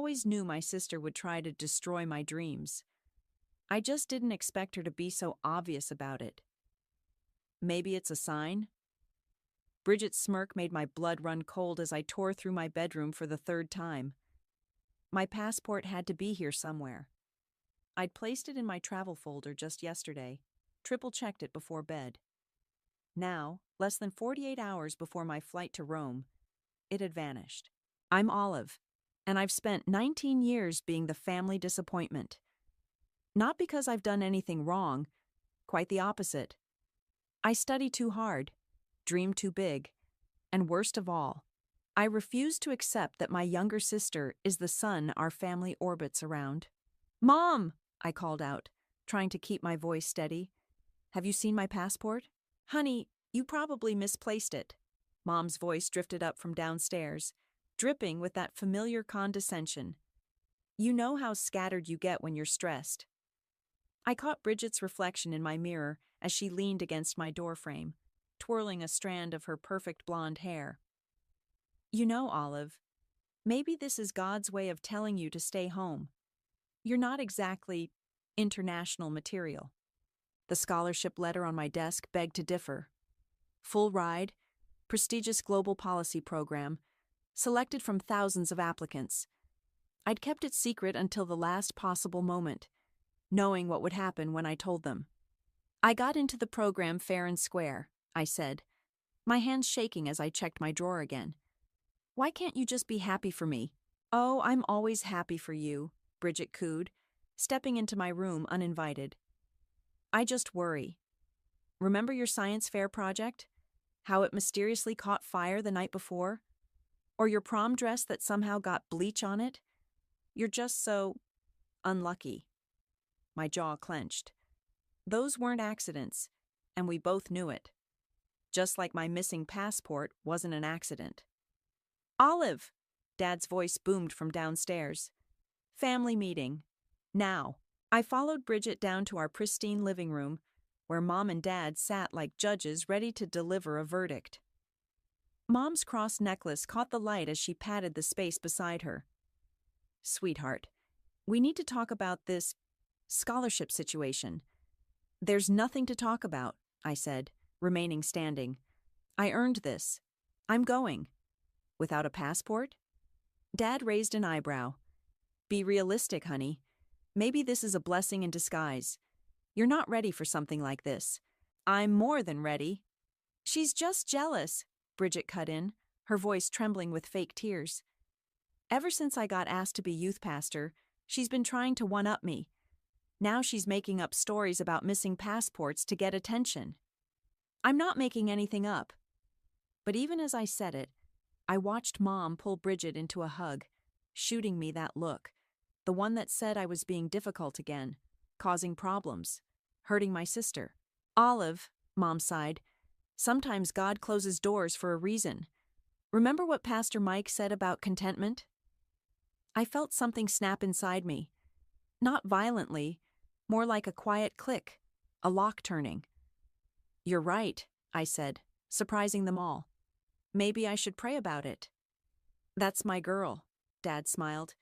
always knew my sister would try to destroy my dreams. I just didn't expect her to be so obvious about it. Maybe it's a sign? Bridget's smirk made my blood run cold as I tore through my bedroom for the third time. My passport had to be here somewhere. I'd placed it in my travel folder just yesterday, triple-checked it before bed. Now, less than 48 hours before my flight to Rome, it had vanished. I'm Olive, and I've spent 19 years being the family disappointment. Not because I've done anything wrong, quite the opposite. I study too hard, dream too big, and worst of all, I refuse to accept that my younger sister is the sun our family orbits around. "Mom!" I called out, trying to keep my voice steady. "Have you seen my passport?" "Honey, you probably misplaced it." Mom's voice drifted up from downstairs, dripping with that familiar condescension. "You know how scattered you get when you're stressed." I caught Bridget's reflection in my mirror as she leaned against my doorframe, twirling a strand of her perfect blonde hair. "You know, Olive, maybe this is God's way of telling you to stay home. You're not exactly international material." The scholarship letter on my desk begged to differ. Full ride, prestigious global policy program, selected from thousands of applicants. I'd kept it secret until the last possible moment, knowing what would happen when I told them. "I got into the program fair and square," I said, my hands shaking as I checked my drawer again. "Why can't you just be happy for me?" "Oh, I'm always happy for you," Bridget cooed, stepping into my room uninvited. "I just worry. Remember your science fair project? How it mysteriously caught fire the night before? Or your prom dress that somehow got bleach on it? You're just so unlucky." My jaw clenched. Those weren't accidents, and we both knew it. Just like my missing passport wasn't an accident. "Olive!" Dad's voice boomed from downstairs. "Family meeting. Now." I followed Bridget down to our pristine living room, where Mom and Dad sat like judges ready to deliver a verdict. Mom's cross necklace caught the light as she patted the space beside her. "Sweetheart, we need to talk about this scholarship situation." "There's nothing to talk about," I said, remaining standing. "I earned this. I'm going." "Without a passport?" Dad raised an eyebrow. "Be realistic, honey. Maybe this is a blessing in disguise. You're not ready for something like this." "I'm more than ready." "She's just jealous," Bridget cut in, her voice trembling with fake tears. "Ever since I got asked to be youth pastor, she's been trying to one-up me. Now she's making up stories about missing passports to get attention." "I'm not making anything up." But even as I said it, I watched Mom pull Bridget into a hug, shooting me that look, the one that said I was being difficult again, causing problems, hurting my sister. "Olive," Mom sighed, "sometimes God closes doors for a reason. Remember what Pastor Mike said about contentment?" I felt something snap inside me. Not violently, more like a quiet click, a lock turning. "You're right," I said, surprising them all. "Maybe I should pray about it." "That's my girl," Dad smiled,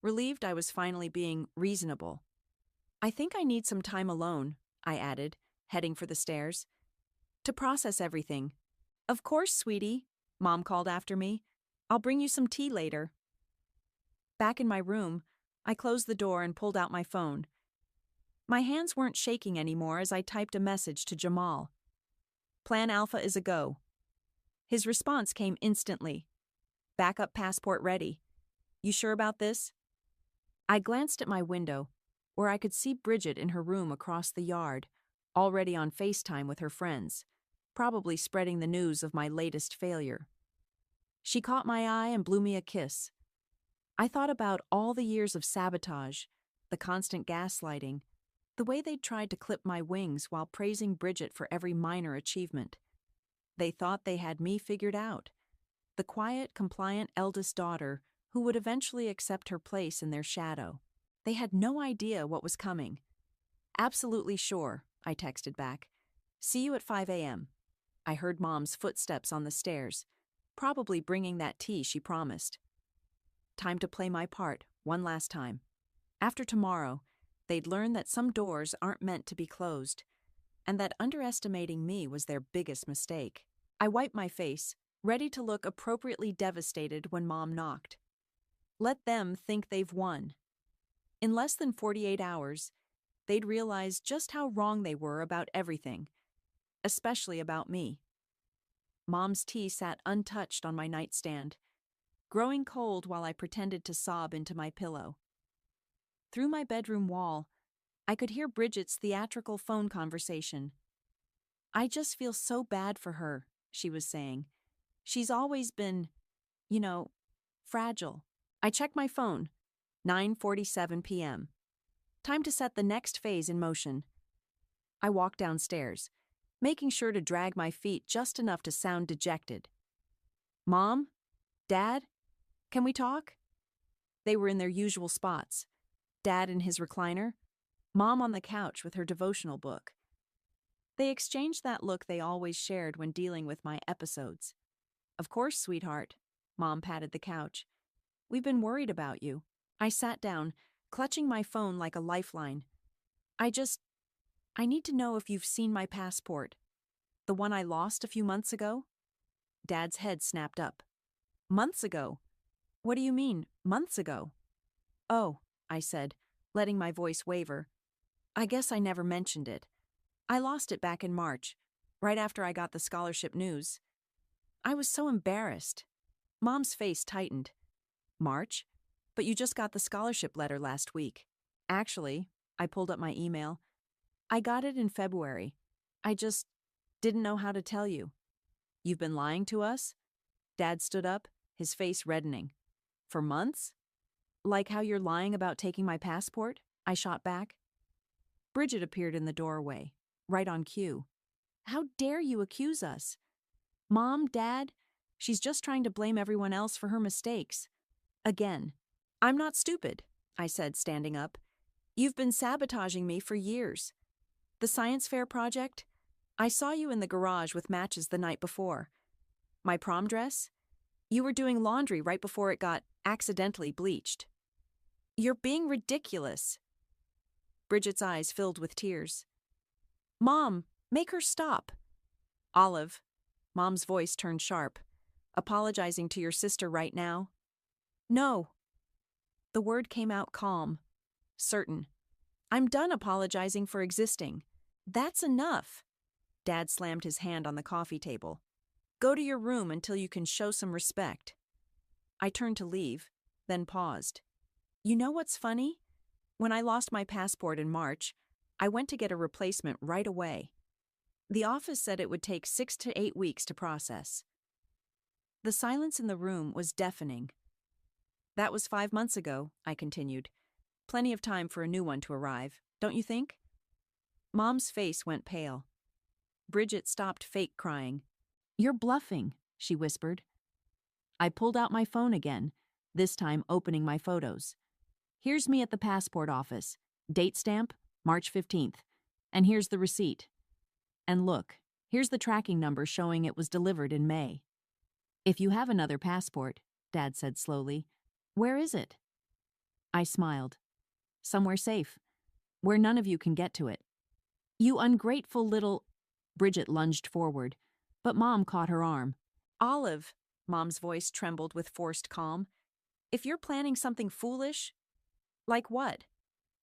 relieved I was finally being reasonable. "I think I need some time alone," I added, heading for the stairs, "to process everything." "Of course, sweetie," Mom called after me. "I'll bring you some tea later." Back in my room, I closed the door and pulled out my phone. My hands weren't shaking anymore as I typed a message to Jamal. "Plan Alpha is a go." His response came instantly. "Backup passport ready. You sure about this?" I glanced at my window, where I could see Bridget in her room across the yard, already on FaceTime with her friends, probably spreading the news of my latest failure. She caught my eye and blew me a kiss. I thought about all the years of sabotage, the constant gaslighting, the way they'd tried to clip my wings while praising Bridget for every minor achievement. They thought they had me figured out, the quiet, compliant eldest daughter who would eventually accept her place in their shadow. They had no idea what was coming. "Absolutely sure," I texted back. "See you at 5 a.m. I heard Mom's footsteps on the stairs, probably bringing that tea she promised. Time to play my part one last time. After tomorrow, they'd learn that some doors aren't meant to be closed, and that underestimating me was their biggest mistake. I wiped my face, ready to look appropriately devastated when Mom knocked. Let them think they've won. In less than 48 hours, they'd realize just how wrong they were about everything, especially about me. Mom's tea sat untouched on my nightstand, growing cold while I pretended to sob into my pillow. Through my bedroom wall, I could hear Bridget's theatrical phone conversation. "I just feel so bad for her," she was saying. "She's always been, you know, fragile." I checked my phone. 9:47 p.m. Time to set the next phase in motion. I walked downstairs, making sure to drag my feet just enough to sound dejected. "Mom? Dad? Can we talk?" They were in their usual spots. Dad in his recliner, Mom on the couch with her devotional book. They exchanged that look they always shared when dealing with my episodes. "Of course, sweetheart." Mom patted the couch. "We've been worried about you." I sat down, clutching my phone like a lifeline. I need to know if you've seen my passport. The one I lost a few months ago?" Dad's head snapped up. "Months ago? What do you mean, months ago?" "Oh," I said, letting my voice waver. "I guess I never mentioned it. I lost it back in March, right after I got the scholarship news. I was so embarrassed." Mom's face tightened. "March? But you just got the scholarship letter last week." "Actually," I pulled up my email, "I got it in February. I just didn't know how to tell you." "You've been lying to us?" Dad stood up, his face reddening. "For months? Like how you're lying about taking my passport?" I shot back. Bridget appeared in the doorway, right on cue. "How dare you accuse us?" "Mom, Dad, she's just trying to blame everyone else for her mistakes. Again." "I'm not stupid," I said, standing up. "You've been sabotaging me for years. The science fair project? I saw you in the garage with matches the night before. My prom dress? You were doing laundry right before it got accidentally bleached. You're being ridiculous." Bridget's eyes filled with tears. "Mom, make her stop." "Olive," Mom's voice turned sharp, "apologizing to your sister right now?" "No." The word came out calm, certain. "I'm done apologizing for existing. That's enough." Dad slammed his hand on the coffee table. "Go to your room until you can show some respect." I turned to leave, then paused. "You know what's funny? When I lost my passport in March, I went to get a replacement right away. The office said it would take 6 to 8 weeks to process." The silence in the room was deafening. "That was 5 months ago," I continued. "Plenty of time for a new one to arrive, don't you think?" Mom's face went pale. Bridget stopped fake crying. "You're bluffing," she whispered. I pulled out my phone again, this time opening my photos. "Here's me at the passport office. Date stamp, March 15th. And here's the receipt. And look, here's the tracking number showing it was delivered in May." "If you have another passport," Dad said slowly, "where is it?" I smiled. "Somewhere safe, where none of you can get to it." "You ungrateful little—" Bridget lunged forward, but Mom caught her arm. "Olive," Mom's voice trembled with forced calm, "if you're planning something foolish—" "Like what?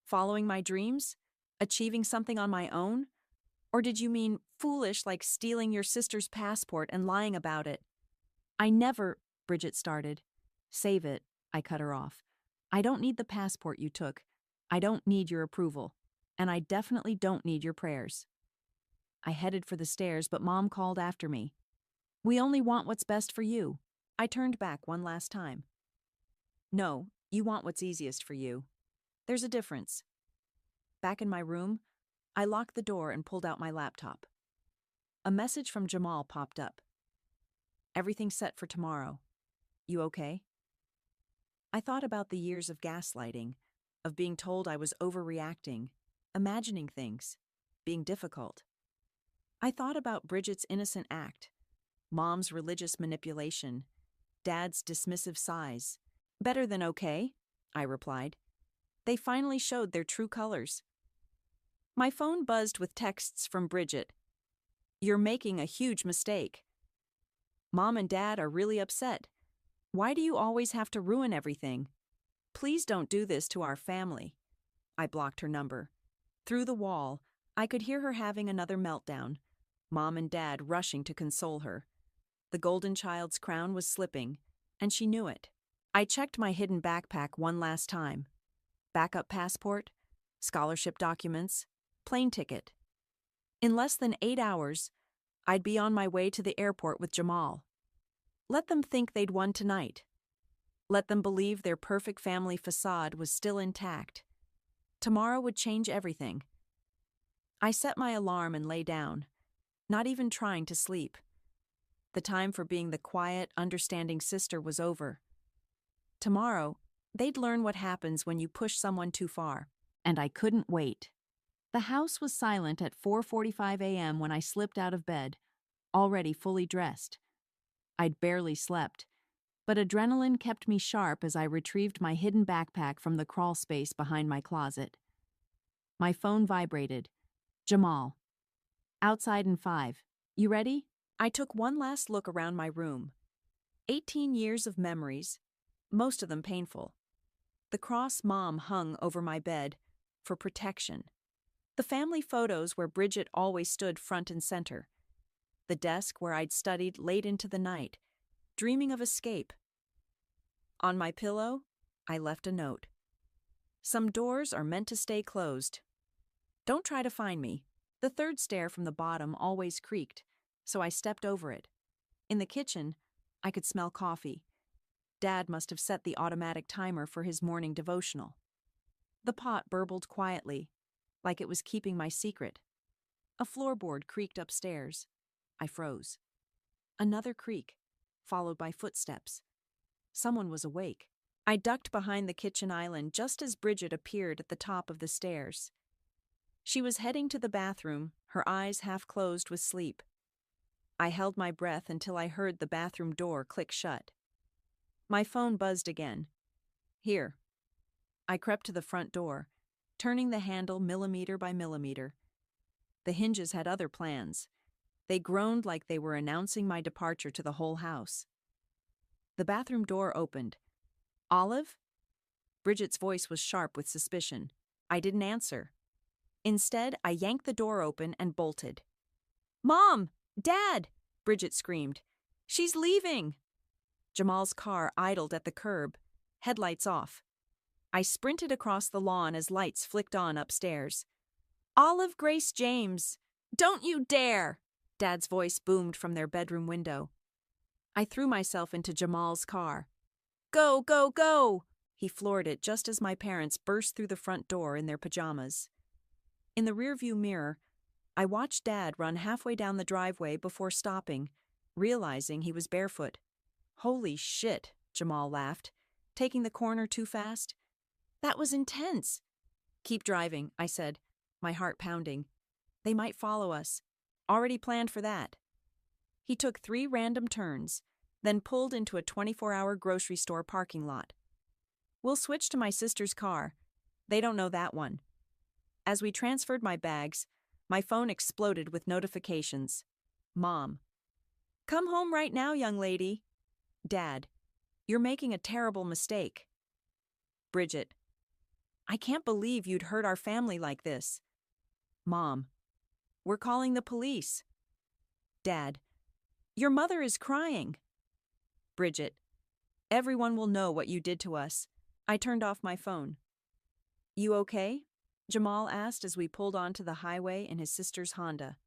Following my dreams? Achieving something on my own? Or did you mean foolish like stealing your sister's passport and lying about it?" "I never—" Bridget started. "Save it," I cut her off. "I don't need the passport you took. I don't need your approval. And I definitely don't need your prayers." I headed for the stairs, but Mom called after me. "We only want what's best for you." I turned back one last time. "No, you want what's easiest for you. There's a difference." Back in my room, I locked the door and pulled out my laptop. A message from Jamal popped up. "Everything's set for tomorrow. You okay?" I thought about the years of gaslighting, of being told I was overreacting, imagining things, being difficult. I thought about Bridget's innocent act, Mom's religious manipulation, Dad's dismissive sighs. "Better than okay?" I replied. They finally showed their true colors. My phone buzzed with texts from Bridget. You're making a huge mistake. Mom and Dad are really upset. Why do you always have to ruin everything? Please don't do this to our family. I blocked her number. Through the wall, I could hear her having another meltdown, Mom and Dad rushing to console her. The golden child's crown was slipping, and she knew it. I checked my hidden backpack one last time. Backup passport, scholarship documents, plane ticket. In less than 8 hours, I'd be on my way to the airport with Jamal. Let them think they'd won tonight. Let them believe their perfect family facade was still intact. Tomorrow would change everything. I set my alarm and lay down, not even trying to sleep. The time for being the quiet, understanding sister was over. Tomorrow, they'd learn what happens when you push someone too far, and I couldn't wait. The house was silent at 4:45 a.m. when I slipped out of bed, already fully dressed. I'd barely slept, but adrenaline kept me sharp as I retrieved my hidden backpack from the crawl space behind my closet. My phone vibrated. Jamal. Outside in 5. You ready? I took one last look around my room. 18 years of memories, most of them painful. The cross Mom hung over my bed for protection. The family photos where Bridget always stood front and center. The desk where I'd studied late into the night, dreaming of escape. On my pillow, I left a note. Some doors are meant to stay closed. Don't try to find me. The third stair from the bottom always creaked, so I stepped over it. In the kitchen, I could smell coffee. Dad must have set the automatic timer for his morning devotional. The pot burbled quietly, like it was keeping my secret. A floorboard creaked upstairs. I froze. Another creak, followed by footsteps. Someone was awake. I ducked behind the kitchen island just as Bridget appeared at the top of the stairs. She was heading to the bathroom, her eyes half closed with sleep. I held my breath until I heard the bathroom door click shut. My phone buzzed again. Here. I crept to the front door, turning the handle millimeter by millimeter. The hinges had other plans. They groaned like they were announcing my departure to the whole house. The bathroom door opened. Olive? Bridget's voice was sharp with suspicion. I didn't answer. Instead, I yanked the door open and bolted. Mom! Dad! Bridget screamed. She's leaving! Jamal's car idled at the curb, headlights off. I sprinted across the lawn as lights flicked on upstairs. Olive Grace James! Don't you dare! Dad's voice boomed from their bedroom window. I threw myself into Jamal's car. Go, go, go! He floored it just as my parents burst through the front door in their pajamas. In the rearview mirror, I watched Dad run halfway down the driveway before stopping, realizing he was barefoot. Holy shit, Jamal laughed, taking the corner too fast. That was intense. Keep driving, I said, my heart pounding. They might follow us. Already planned for that. He took 3 random turns, then pulled into a 24-hour grocery store parking lot. We'll switch to my sister's car. They don't know that one. As we transferred my bags, my phone exploded with notifications. Mom. Come home right now, young lady. Dad. You're making a terrible mistake. Bridget. I can't believe you'd hurt our family like this. Mom. We're calling the police. Dad. Your mother is crying. Bridget. Everyone will know what you did to us. I turned off my phone. You okay? Jamal asked as we pulled onto the highway in his sister's Honda.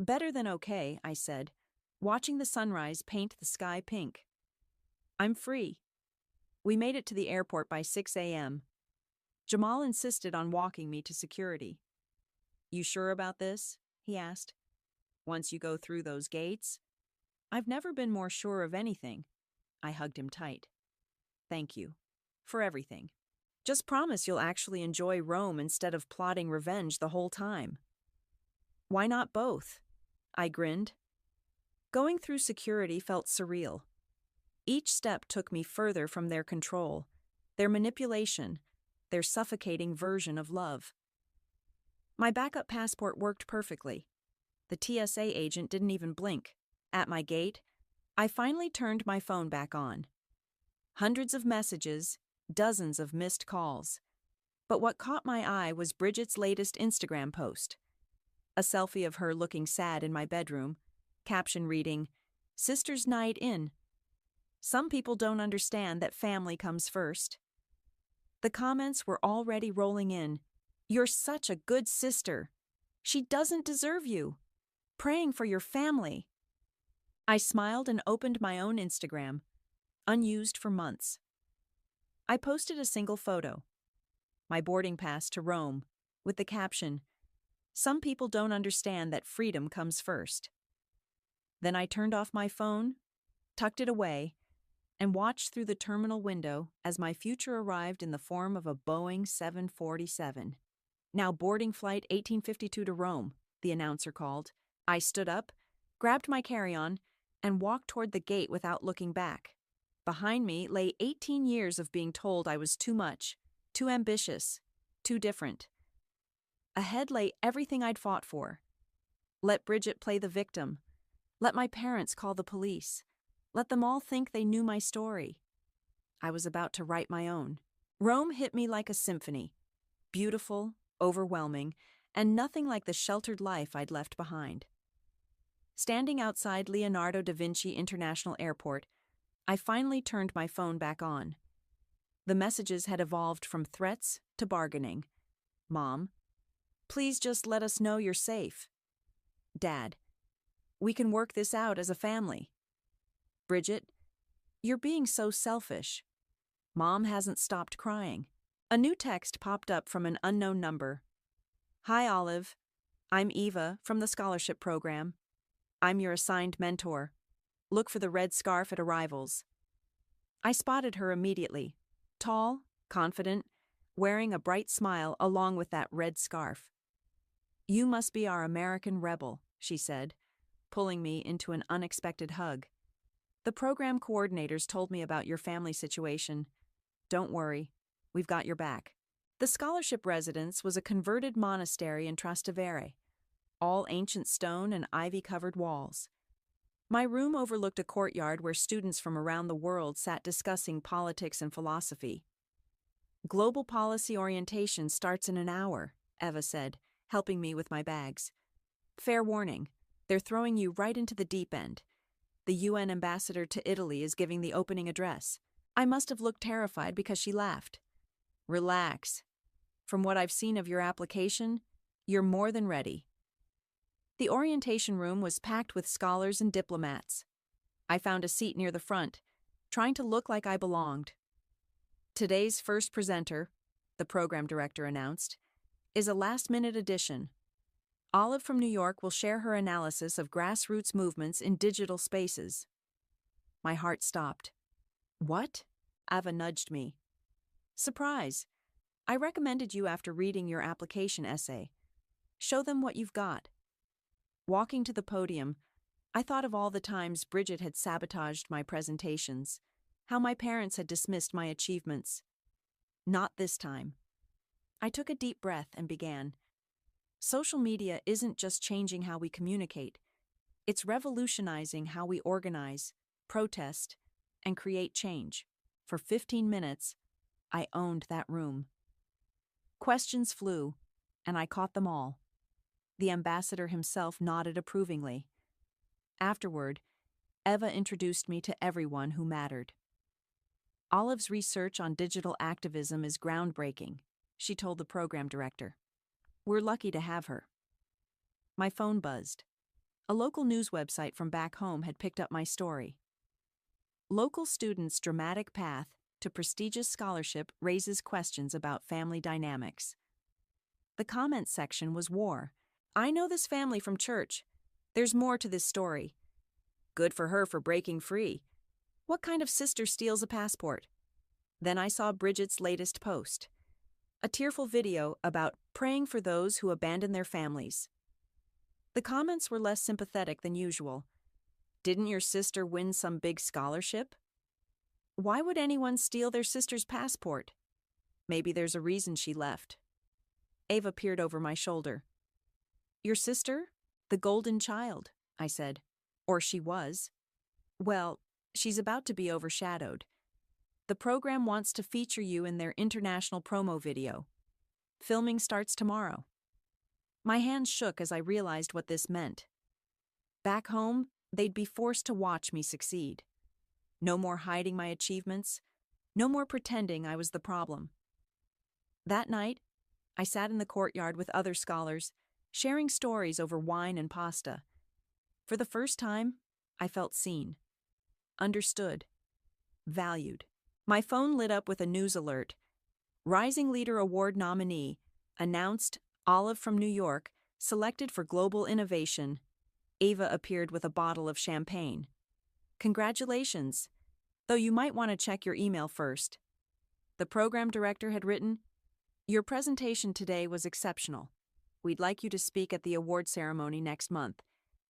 Better than okay, I said, watching the sunrise paint the sky pink. I'm free. We made it to the airport by 6 a.m. Jamal insisted on walking me to security. You sure about this? He asked. Once you go through those gates? I've never been more sure of anything. I hugged him tight. Thank you. For everything. Just promise you'll actually enjoy Rome instead of plotting revenge the whole time. Why not both? I grinned. Going through security felt surreal. Each step took me further from their control, their manipulation, their suffocating version of love. My backup passport worked perfectly. The TSA agent didn't even blink. At my gate, I finally turned my phone back on. Hundreds of messages, dozens of missed calls. But what caught my eye was Bridget's latest Instagram post. A selfie of her looking sad in my bedroom, caption reading, "Sister's night in. Some people don't understand that family comes first." The comments were already rolling in. "You're such a good sister. She doesn't deserve you. Praying for your family." I smiled and opened my own Instagram, unused for months. I posted a single photo, my boarding pass to Rome, with the caption, "Some people don't understand that freedom comes first." Then I turned off my phone, tucked it away, and watched through the terminal window as my future arrived in the form of a Boeing 747. "Now boarding flight 1852 to Rome," the announcer called. I stood up, grabbed my carry-on, and walked toward the gate without looking back. Behind me lay 18 years of being told I was too much, too ambitious, too different. Ahead lay everything I'd fought for. Let Bridget play the victim. Let my parents call the police. Let them all think they knew my story. I was about to write my own. Rome hit me like a symphony. Beautiful, overwhelming, and nothing like the sheltered life I'd left behind. Standing outside Leonardo da Vinci International Airport, I finally turned my phone back on. The messages had evolved from threats to bargaining. "Mom, please just let us know you're safe." "Dad, we can work this out as a family." "Bridget, you're being so selfish." Mom hasn't stopped crying. A new text popped up from an unknown number. "Hi, Olive. I'm Eva from the scholarship program. I'm your assigned mentor. Look for the red scarf at arrivals." I spotted her immediately. Tall, confident, wearing a bright smile along with that red scarf. "You must be our American rebel," she said, pulling me into an unexpected hug. "The program coordinators told me about your family situation. Don't worry, we've got your back." The scholarship residence was a converted monastery in Trastevere, all ancient stone and ivy-covered walls. My room overlooked a courtyard where students from around the world sat discussing politics and philosophy. "Global policy orientation starts in an hour," Eva said, helping me with my bags. "Fair warning, they're throwing you right into the deep end. The UN ambassador to Italy is giving the opening address." I must have looked terrified because she laughed. "Relax. From what I've seen of your application, you're more than ready." The orientation room was packed with scholars and diplomats. I found a seat near the front, trying to look like I belonged. "Today's first presenter," the program director announced, "is a last-minute addition. Olive from New York will share her analysis of grassroots movements in digital spaces." My heart stopped. "What?" Ava nudged me. "Surprise. I recommended you after reading your application essay. Show them what you've got." Walking to the podium, I thought of all the times Bridget had sabotaged my presentations, how my parents had dismissed my achievements. Not this time. I took a deep breath and began. Social media isn't just changing how we communicate. It's revolutionizing how we organize, protest, and create change. For 15 minutes, I owned that room. Questions flew, and I caught them all. The ambassador himself nodded approvingly. Afterward, Eva introduced me to everyone who mattered. "Olive's research on digital activism is groundbreaking," she told the program director. "We're lucky to have her." My phone buzzed. A local news website from back home had picked up my story. "Local students' dramatic path to prestigious scholarship raises questions about family dynamics." The comments section was war. "I know this family from church. There's more to this story. Good for her for breaking free. What kind of sister steals a passport?" Then I saw Bridget's latest post. A tearful video about praying for those who abandon their families. The comments were less sympathetic than usual. "Didn't your sister win some big scholarship?" Why would anyone steal their sister's passport? Maybe there's a reason she left. Ava peered over my shoulder. Your sister? The golden child, I said. Or she was. Well, she's about to be overshadowed. The program wants to feature you in their international promo video. Filming starts tomorrow. My hands shook as I realized what this meant. Back home, they'd be forced to watch me succeed. No more hiding my achievements. No more pretending I was the problem. That night, I sat in the courtyard with other scholars, sharing stories over wine and pasta. For the first time, I felt seen, understood, valued. My phone lit up with a news alert. Rising Leader Award nominee, announced, Olive from New York, selected for global innovation. Ava appeared with a bottle of champagne. Congratulations, though you might want to check your email first. The program director had written, Your presentation today was exceptional. We'd like you to speak at the award ceremony next month.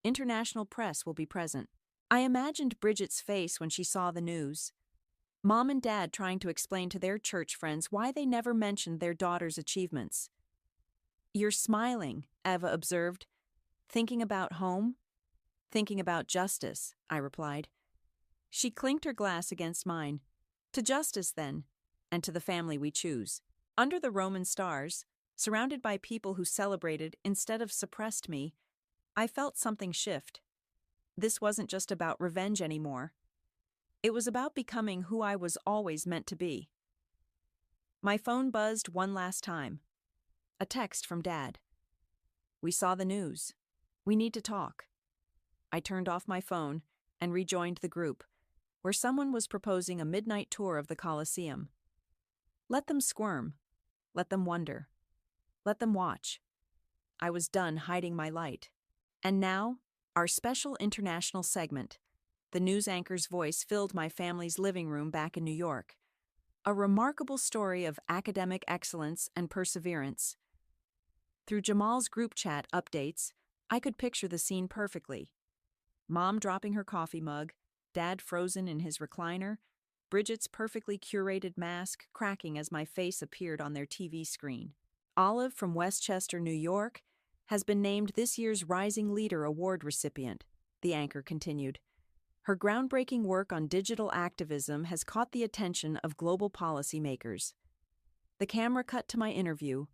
International press will be present. I imagined Bridget's face when she saw the news. Mom and Dad trying to explain to their church friends why they never mentioned their daughter's achievements. You're smiling, Eva observed. Thinking about home? Thinking about justice, I replied. She clinked her glass against mine. To justice, then, and to the family we choose. Under the Roman stars, surrounded by people who celebrated instead of suppressed me, I felt something shift. This wasn't just about revenge anymore. It was about becoming who I was always meant to be. My phone buzzed one last time. A text from Dad. We saw the news. We need to talk. I turned off my phone and rejoined the group, where someone was proposing a midnight tour of the Colosseum. Let them squirm. Let them wonder. Let them watch. I was done hiding my light. And now, our special international segment. The news anchor's voice filled my family's living room back in New York. A remarkable story of academic excellence and perseverance. Through Jamal's group chat updates, I could picture the scene perfectly. Mom dropping her coffee mug, Dad frozen in his recliner, Bridget's perfectly curated mask cracking as my face appeared on their TV screen. Olive from Westchester, New York, has been named this year's Rising Leader Award recipient, the anchor continued. Her groundbreaking work on digital activism has caught the attention of global policymakers. The camera cut to my interview,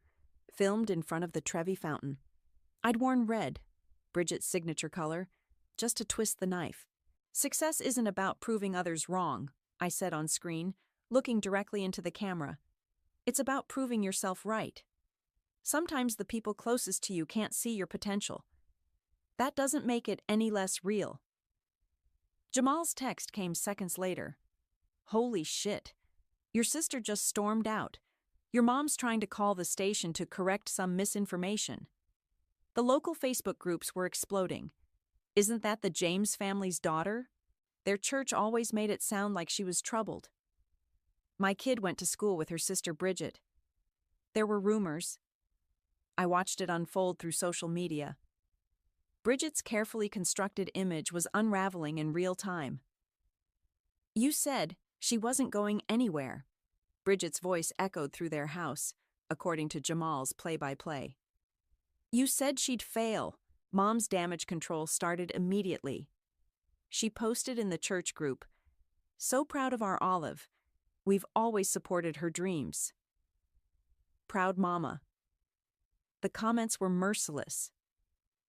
filmed in front of the Trevi Fountain. I'd worn red, Bridget's signature color, just to twist the knife. Success isn't about proving others wrong, I said on screen, looking directly into the camera. It's about proving yourself right. Sometimes the people closest to you can't see your potential. That doesn't make it any less real. Jamal's text came seconds later. Holy shit. Your sister just stormed out. Your mom's trying to call the station to correct some misinformation. The local Facebook groups were exploding. Isn't that the James family's daughter? Their church always made it sound like she was troubled. My kid went to school with her sister Bridget. There were rumors. I watched it unfold through social media. Bridget's carefully constructed image was unraveling in real time. You said she wasn't going anywhere. Bridget's voice echoed through their house, according to Jamal's play-by-play. You said she'd fail. Mom's damage control started immediately. She posted in the church group, So proud of our Olive. We've always supported her dreams. Proud mama. The comments were merciless.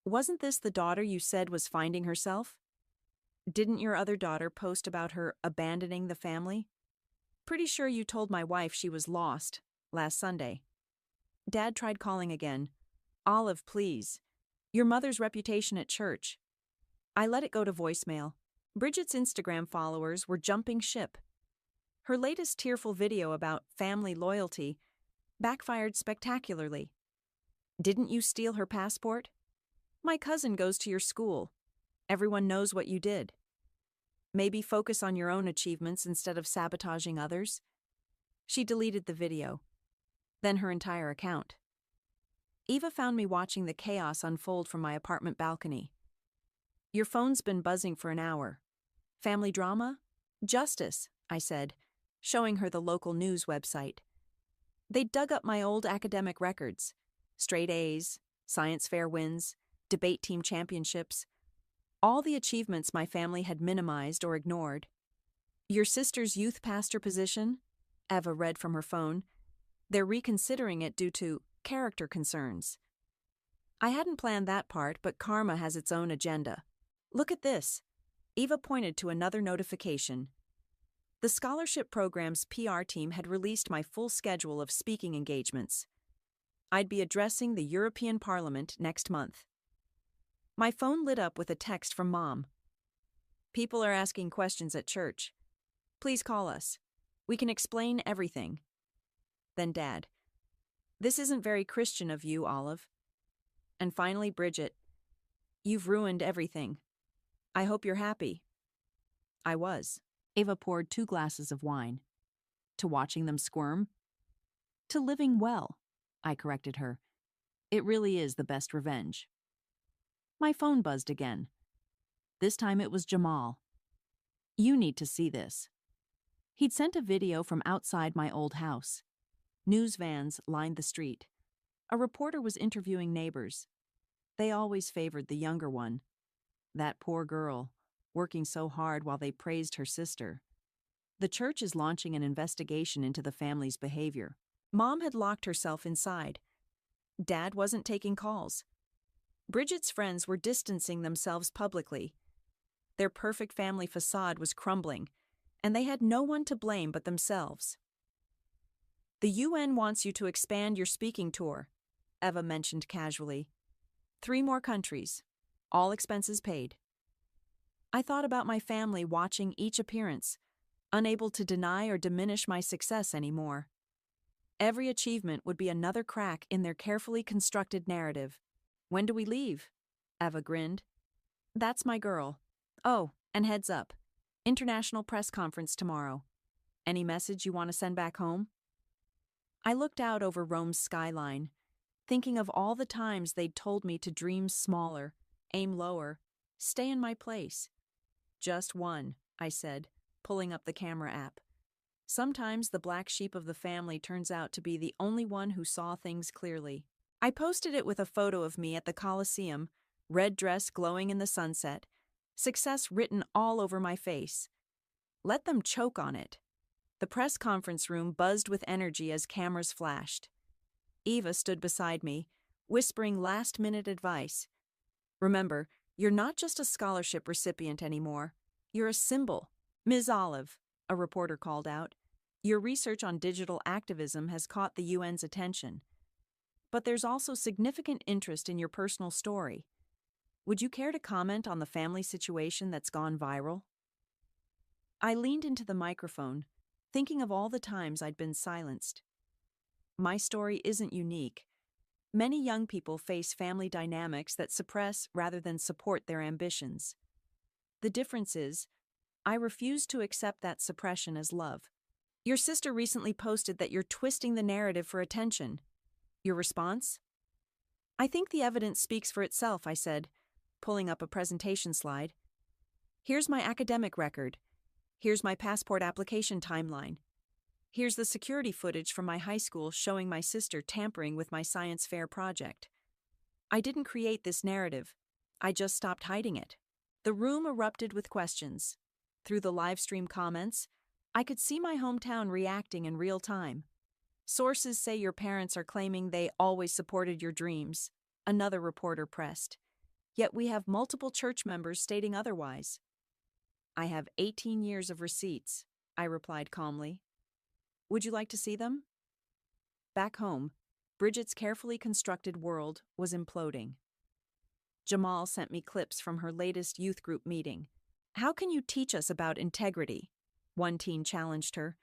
Wasn't this the daughter you said was finding herself? Didn't your other daughter post about her abandoning the family? Pretty sure you told my wife she was lost last Sunday. Dad tried calling again. Olive, please. Your mother's reputation at church. I let it go to voicemail. Bridget's Instagram followers were jumping ship. Her latest tearful video about family loyalty backfired spectacularly. Didn't you steal her passport? My cousin goes to your school. Everyone knows what you did. Maybe focus on your own achievements instead of sabotaging others. She deleted the video, then her entire account. Eva found me watching the chaos unfold from my apartment balcony. Your phone's been buzzing for an hour. Family drama? Justice, I said, showing her the local news website. They'd dug up my old academic records: straight A's, science fair wins, debate team championships, all the achievements my family had minimized or ignored. Your sister's youth pastor position? Eva read from her phone. They're reconsidering it due to character concerns. I hadn't planned that part, but karma has its own agenda. Look at this. Eva pointed to another notification. The scholarship program's PR team had released my full schedule of speaking engagements. I'd be addressing the European Parliament next month. My phone lit up with a text from Mom. People are asking questions at church. Please call us. We can explain everything. Then Dad. This isn't very Christian of you, Olive. And finally Bridget. You've ruined everything. I hope you're happy. I was. Eva poured 2 glasses of wine. To watching them squirm? To living well, I corrected her. It really is the best revenge. My phone buzzed again. This time it was Jamal. You need to see this. He'd sent a video from outside my old house. News vans lined the street. A reporter was interviewing neighbors. They always favored the younger one. That poor girl, working so hard while they praised her sister. The church is launching an investigation into the family's behavior. Mom had locked herself inside. Dad wasn't taking calls. Bridget's friends were distancing themselves publicly. Their perfect family facade was crumbling, and they had no one to blame but themselves. The UN wants you to expand your speaking tour, Eva mentioned casually. 3 more countries, all expenses paid. I thought about my family watching each appearance, unable to deny or diminish my success anymore. Every achievement would be another crack in their carefully constructed narrative. When do we leave? Eva grinned. That's my girl. Oh, and heads up. International press conference tomorrow. Any message you want to send back home? I looked out over Rome's skyline, thinking of all the times they'd told me to dream smaller, aim lower, stay in my place. Just one, I said, pulling up the camera app. Sometimes the black sheep of the family turns out to be the only one who saw things clearly. I posted it with a photo of me at the Coliseum, red dress glowing in the sunset, success written all over my face. Let them choke on it. The press conference room buzzed with energy as cameras flashed. Eva stood beside me, whispering last-minute advice. Remember, you're not just a scholarship recipient anymore. You're a symbol. Ms. Olive, a reporter called out. Your research on digital activism has caught the UN's attention. But there's also significant interest in your personal story. Would you care to comment on the family situation that's gone viral? I leaned into the microphone, thinking of all the times I'd been silenced. My story isn't unique. Many young people face family dynamics that suppress rather than support their ambitions. The difference is, I refuse to accept that suppression as love. Your sister recently posted that you're twisting the narrative for attention. Your response? I think the evidence speaks for itself, I said, pulling up a presentation slide. Here's my academic record. Here's my passport application timeline. Here's the security footage from my high school showing my sister tampering with my science fair project. I didn't create this narrative. I just stopped hiding it. The room erupted with questions. Through the live stream comments, I could see my hometown reacting in real time. Sources say your parents are claiming they always supported your dreams, another reporter pressed. Yet we have multiple church members stating otherwise. I have 18 years of receipts, I replied calmly. Would you like to see them? Back home, Bridget's carefully constructed world was imploding. Jamal sent me clips from her latest youth group meeting. How can you teach us about integrity? One teen challenged her.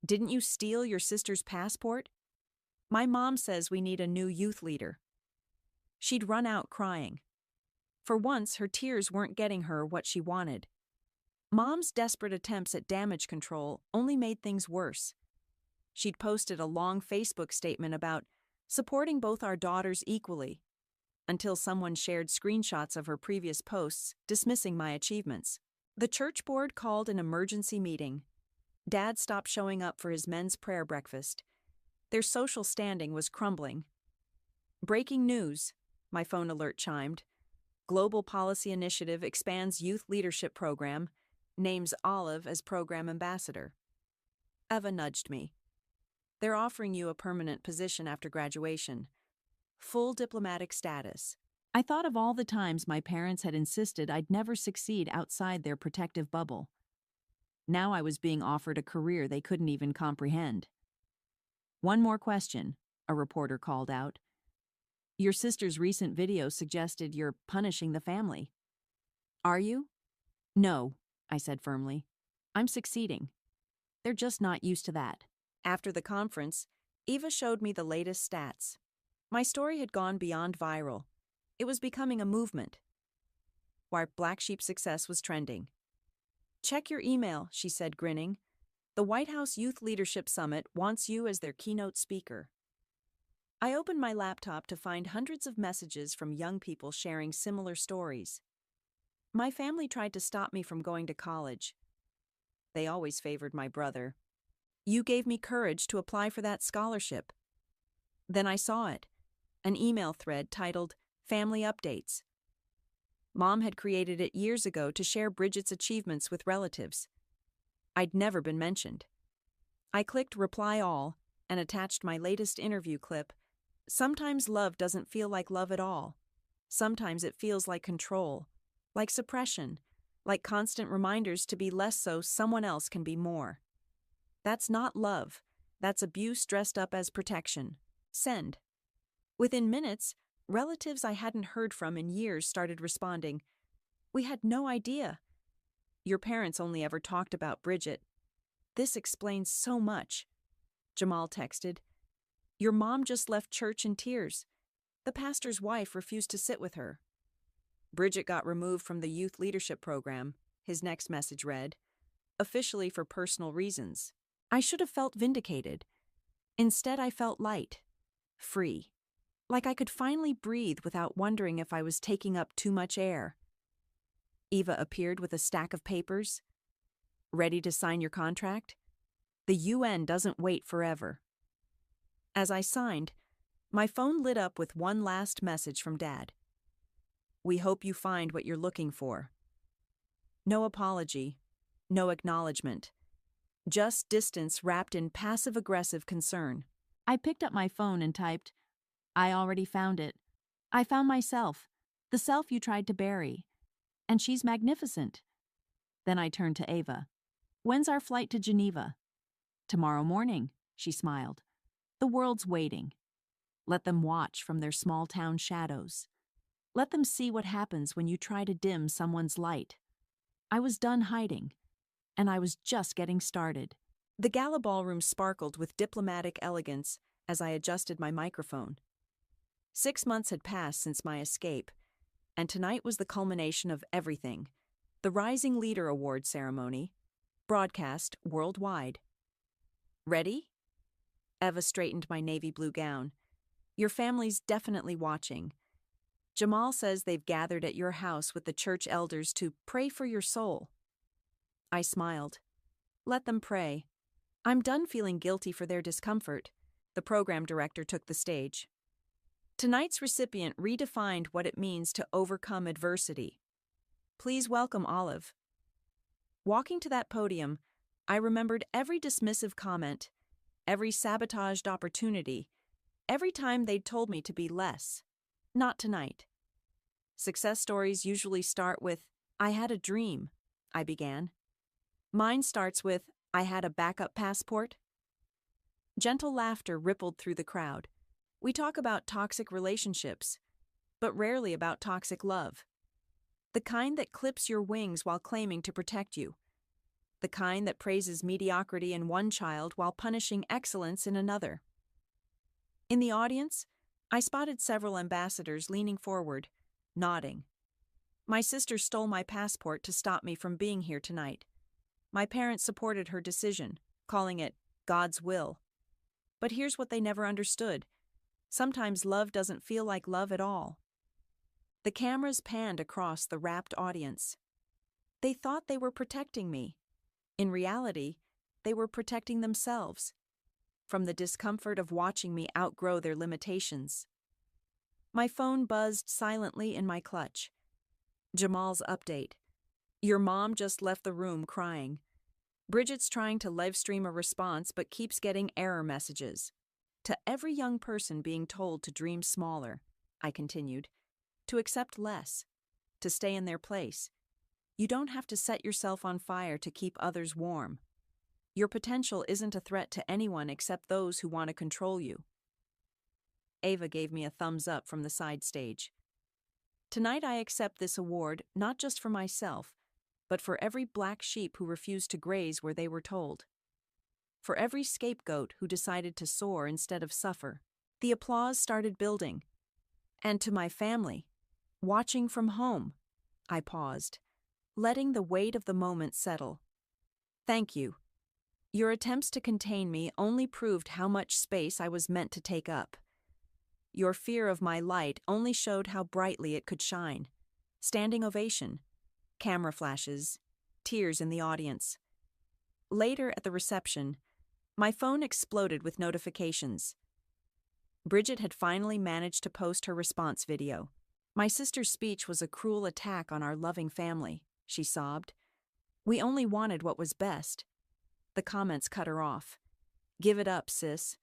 Didn't you steal your sister's passport? My mom says we need a new youth leader. She'd run out crying. For once, her tears weren't getting her what she wanted. Mom's desperate attempts at damage control only made things worse. She'd posted a long Facebook statement about supporting both our daughters equally, until someone shared screenshots of her previous posts dismissing my achievements. The church board called an emergency meeting. Dad stopped showing up for his men's prayer breakfast. Their social standing was crumbling. Breaking news, my phone alert chimed. Global Policy Initiative expands youth leadership program, names Olive as program ambassador. Eva nudged me. They're offering you a permanent position after graduation. Full diplomatic status. I thought of all the times my parents had insisted I'd never succeed outside their protective bubble. Now I was being offered a career they couldn't even comprehend. One more question, a reporter called out. Your sister's recent video suggested you're punishing the family. Are you? No, I said firmly. I'm succeeding. They're just not used to that. After the conference, Eva showed me the latest stats. My story had gone beyond viral. It was becoming a movement. Why Black Sheep success was trending. Check your email, she said, grinning. The White House Youth Leadership Summit wants you as their keynote speaker. I opened my laptop to find hundreds of messages from young people sharing similar stories. My family tried to stop me from going to college. They always favored my brother. You gave me courage to apply for that scholarship. Then I saw it, an email thread titled Family Updates. Mom had created it years ago to share Bridget's achievements with relatives. I'd never been mentioned. I clicked Reply All and attached my latest interview clip. Sometimes love doesn't feel like love at all. Sometimes it feels like control, like suppression, like constant reminders to be less so someone else can be more. That's not love. That's abuse dressed up as protection. Send. Within minutes, relatives I hadn't heard from in years started responding. We had no idea. Your parents only ever talked about Bridget. This explains so much. Jamal texted. Your mom just left church in tears. The pastor's wife refused to sit with her. Bridget got removed from the youth leadership program, his next message read, officially for personal reasons. I should have felt vindicated. Instead, I felt light, free, like I could finally breathe without wondering if I was taking up too much air. Eva appeared with a stack of papers. Ready to sign your contract? The UN doesn't wait forever. As I signed, my phone lit up with one last message from Dad. We hope you find what you're looking for. No apology, no acknowledgement. Just distance wrapped in passive-aggressive concern. I picked up my phone and typed, I already found it. I found myself, the self you tried to bury. And she's magnificent. Then I turned to Ava. When's our flight to Geneva? Tomorrow morning, she smiled. The world's waiting. Let them watch from their small-town shadows. Let them see what happens when you try to dim someone's light. I was done hiding, and I was just getting started. The gala ballroom sparkled with diplomatic elegance as I adjusted my microphone. 6 months had passed since my escape, and tonight was the culmination of everything. The Rising Leader Award ceremony, broadcast worldwide. Ready? Eva straightened my navy blue gown. Your family's definitely watching. Jamal says they've gathered at your house with the church elders to pray for your soul. I smiled. Let them pray. I'm done feeling guilty for their discomfort. The program director took the stage. Tonight's recipient redefined what it means to overcome adversity. Please welcome Olive. Walking to that podium, I remembered every dismissive comment, every sabotaged opportunity, every time they'd told me to be less. Not tonight. Success stories usually start with, I had a dream, I began. Mine starts with, I had a backup passport. Gentle laughter rippled through the crowd. We talk about toxic relationships, but rarely about toxic love. The kind that clips your wings while claiming to protect you. The kind that praises mediocrity in one child while punishing excellence in another. In the audience, I spotted several ambassadors leaning forward, nodding. My sister stole my passport to stop me from being here tonight. My parents supported her decision, calling it God's will. But here's what they never understood. Sometimes love doesn't feel like love at all. The cameras panned across the rapt audience. They thought they were protecting me. In reality, they were protecting themselves from the discomfort of watching me outgrow their limitations. My phone buzzed silently in my clutch. Jamal's update. Your mom just left the room crying. Bridget's trying to live stream a response but keeps getting error messages. To every young person being told to dream smaller, I continued, to accept less, to stay in their place. You don't have to set yourself on fire to keep others warm. Your potential isn't a threat to anyone except those who want to control you. Ava gave me a thumbs up from the side stage. Tonight I accept this award not just for myself, but for every black sheep who refused to graze where they were told. For every scapegoat who decided to soar instead of suffer. The applause started building. And to my family, watching from home, I paused, letting the weight of the moment settle. Thank you. Your attempts to contain me only proved how much space I was meant to take up. Your fear of my light only showed how brightly it could shine. Standing ovation, camera flashes, tears in the audience. Later at the reception, my phone exploded with notifications. Bridget had finally managed to post her response video. My sister's speech was a cruel attack on our loving family, she sobbed. We only wanted what was best. The comments cut her off. Give it up, sis.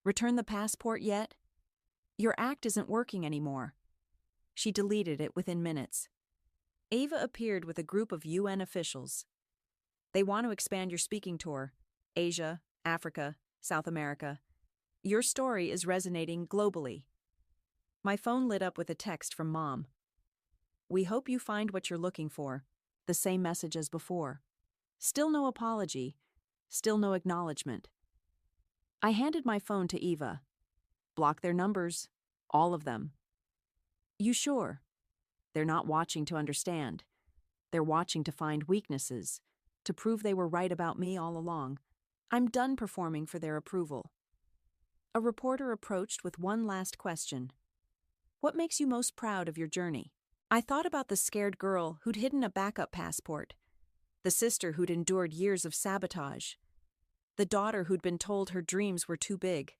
Return the passport yet? Your act isn't working anymore. She deleted it within minutes. Ava appeared with a group of UN officials. They want to expand your speaking tour. Asia, Africa, South America. Your story is resonating globally. My phone lit up with a text from Mom. We hope you find what you're looking for. The same message as before. Still no apology. Still no acknowledgement. I handed my phone to Eva. Block their numbers. All of them. You sure? They're not watching to understand. They're watching to find weaknesses, to prove they were right about me all along. I'm done performing for their approval. A reporter approached with one last question. What makes you most proud of your journey? I thought about the scared girl who'd hidden a backup passport, the sister who'd endured years of sabotage, the daughter who'd been told her dreams were too big.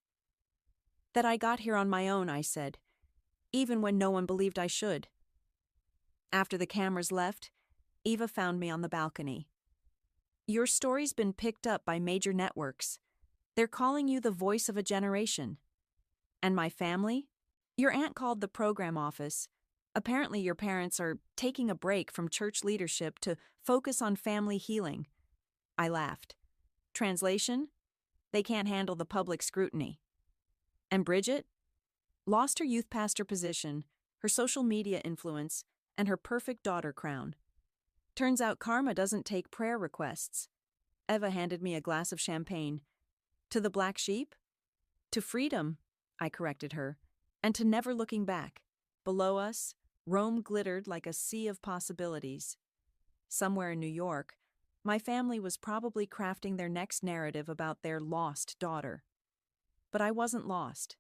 That I got here on my own, I said, even when no one believed I should. After the cameras left, Eva found me on the balcony. Your story's been picked up by major networks. They're calling you the voice of a generation. And my family? Your aunt called the program office. Apparently your parents are taking a break from church leadership to focus on family healing. I laughed. Translation? They can't handle the public scrutiny. And Bridget? Lost her youth pastor position, her social media influence, and her perfect daughter crown. Turns out karma doesn't take prayer requests. Eva handed me a glass of champagne. To the black sheep? To freedom, I corrected her, and to never looking back. Below us, Rome glittered like a sea of possibilities. Somewhere in New York, my family was probably crafting their next narrative about their lost daughter. But I wasn't lost.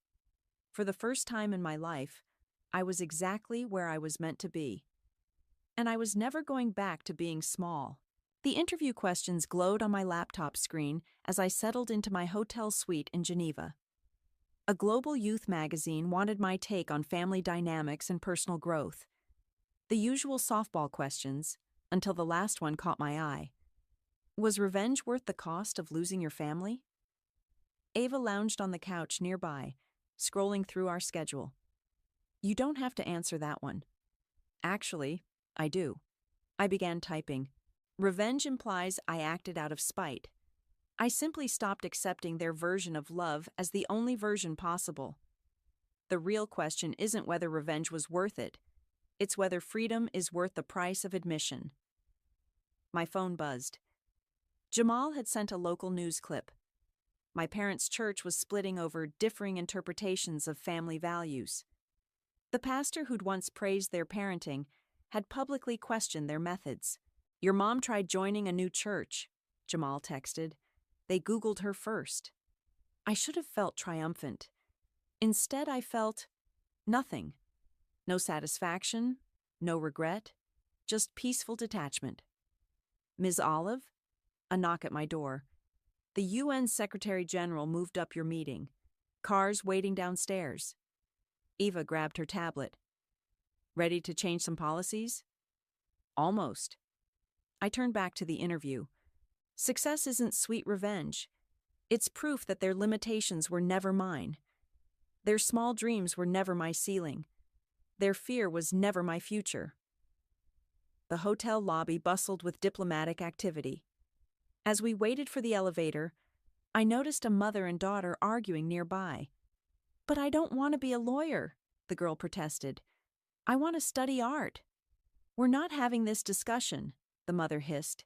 For the first time in my life, I was exactly where I was meant to be. And I was never going back to being small. The interview questions glowed on my laptop screen as I settled into my hotel suite in Geneva. A global youth magazine wanted my take on family dynamics and personal growth. The usual softball questions, until the last one caught my eye. Was revenge worth the cost of losing your family? Ava lounged on the couch nearby, scrolling through our schedule. You don't have to answer that one. Actually, I do. I began typing. Revenge implies I acted out of spite. I simply stopped accepting their version of love as the only version possible. The real question isn't whether revenge was worth it. It's whether freedom is worth the price of admission. My phone buzzed. Jamal had sent a local news clip. My parents' church was splitting over differing interpretations of family values. The pastor who'd once praised their parenting had publicly questioned their methods. Your mom tried joining a new church, Jamal texted. They Googled her first. I should have felt triumphant. Instead, I felt nothing. No satisfaction, no regret, just peaceful detachment. Ms. Olive? A knock at my door. The UN Secretary General moved up your meeting. Cars waiting downstairs. Eva grabbed her tablet. Ready to change some policies? Almost. I turned back to the interview. Success isn't sweet revenge. It's proof that their limitations were never mine. Their small dreams were never my ceiling. Their fear was never my future. The hotel lobby bustled with diplomatic activity. As we waited for the elevator, I noticed a mother and daughter arguing nearby. "But I don't want to be a lawyer," the girl protested. "I want to study art." "We're not having this discussion," the mother hissed.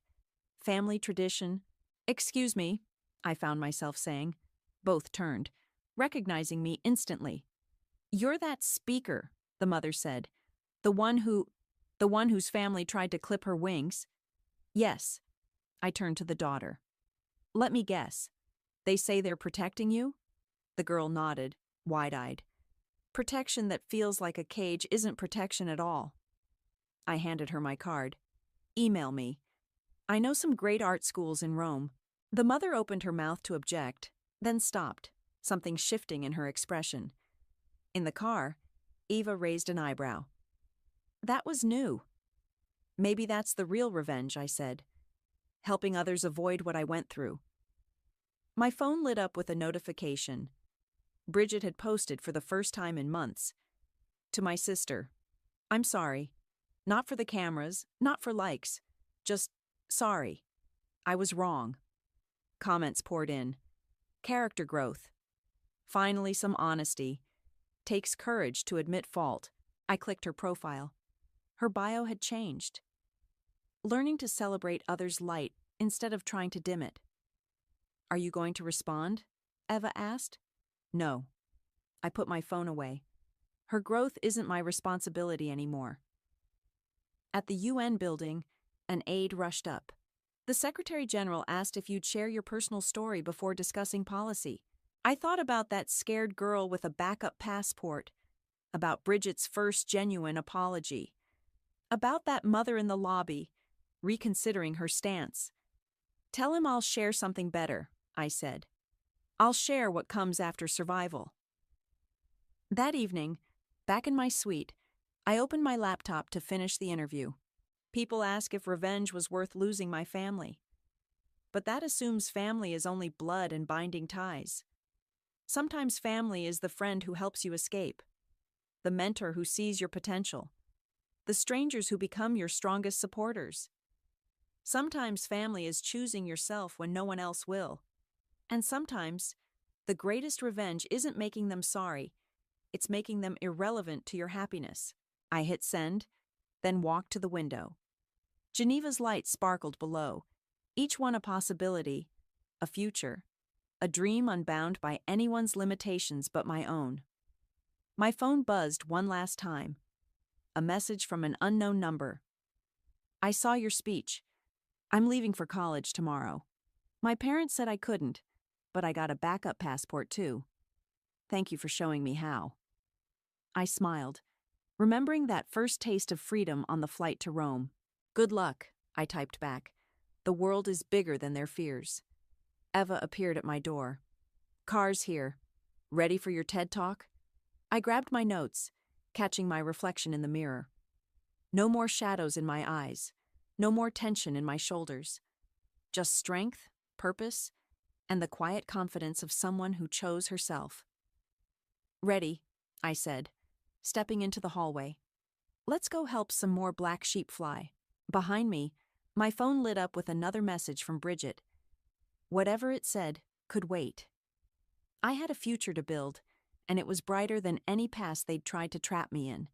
"Family tradition." "Excuse me," I found myself saying. Both turned, recognizing me instantly. "You're that speaker," the mother said. The one whose family tried to clip her wings." "Yes." I turned to the daughter. "Let me guess. They say they're protecting you?" The girl nodded, wide-eyed. "Protection that feels like a cage isn't protection at all." I handed her my card. "Email me. I know some great art schools in Rome." The mother opened her mouth to object, then stopped, something shifting in her expression. In the car, Eva raised an eyebrow. "That was new." "Maybe that's the real revenge," I said. "Helping others avoid what I went through." My phone lit up with a notification. Bridget had posted for the first time in months. To my sister, "I'm sorry. Not for the cameras, not for likes. Just sorry. I was wrong." Comments poured in. Character growth. Finally, some honesty. Takes courage to admit fault. I clicked her profile. Her bio had changed. Learning to celebrate others' light instead of trying to dim it. "Are you going to respond?" Eva asked. "No." I put my phone away. Her growth isn't my responsibility anymore. At the UN building, an aide rushed up. "The Secretary General asked if you'd share your personal story before discussing policy." I thought about that scared girl with a backup passport, about Bridget's first genuine apology, about that mother in the lobby, reconsidering her stance. "Tell him I'll share something better," I said. "I'll share what comes after survival." That evening, back in my suite, I opened my laptop to finish the interview. People ask if revenge was worth losing my family. But that assumes family is only blood and binding ties. Sometimes family is the friend who helps you escape, the mentor who sees your potential, the strangers who become your strongest supporters. Sometimes family is choosing yourself when no one else will. And sometimes, the greatest revenge isn't making them sorry, it's making them irrelevant to your happiness. I hit send, then walked to the window. Geneva's lights sparkled below, each one a possibility, a future, a dream unbound by anyone's limitations but my own. My phone buzzed one last time. A message from an unknown number. "I saw your speech. I'm leaving for college tomorrow. My parents said I couldn't, but I got a backup passport too. Thank you for showing me how." I smiled, remembering that first taste of freedom on the flight to Rome. "Good luck," I typed back. "The world is bigger than their fears." Eva appeared at my door. "Car's here. Ready for your TED Talk?" I grabbed my notes, catching my reflection in the mirror. No more shadows in my eyes. No more tension in my shoulders. Just strength, purpose, and the quiet confidence of someone who chose herself. "Ready," I said, stepping into the hallway. "Let's go help some more black sheep fly." Behind me, my phone lit up with another message from Bridget. Whatever it said could wait. I had a future to build, and it was brighter than any past they'd tried to trap me in.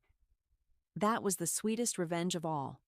That was the sweetest revenge of all.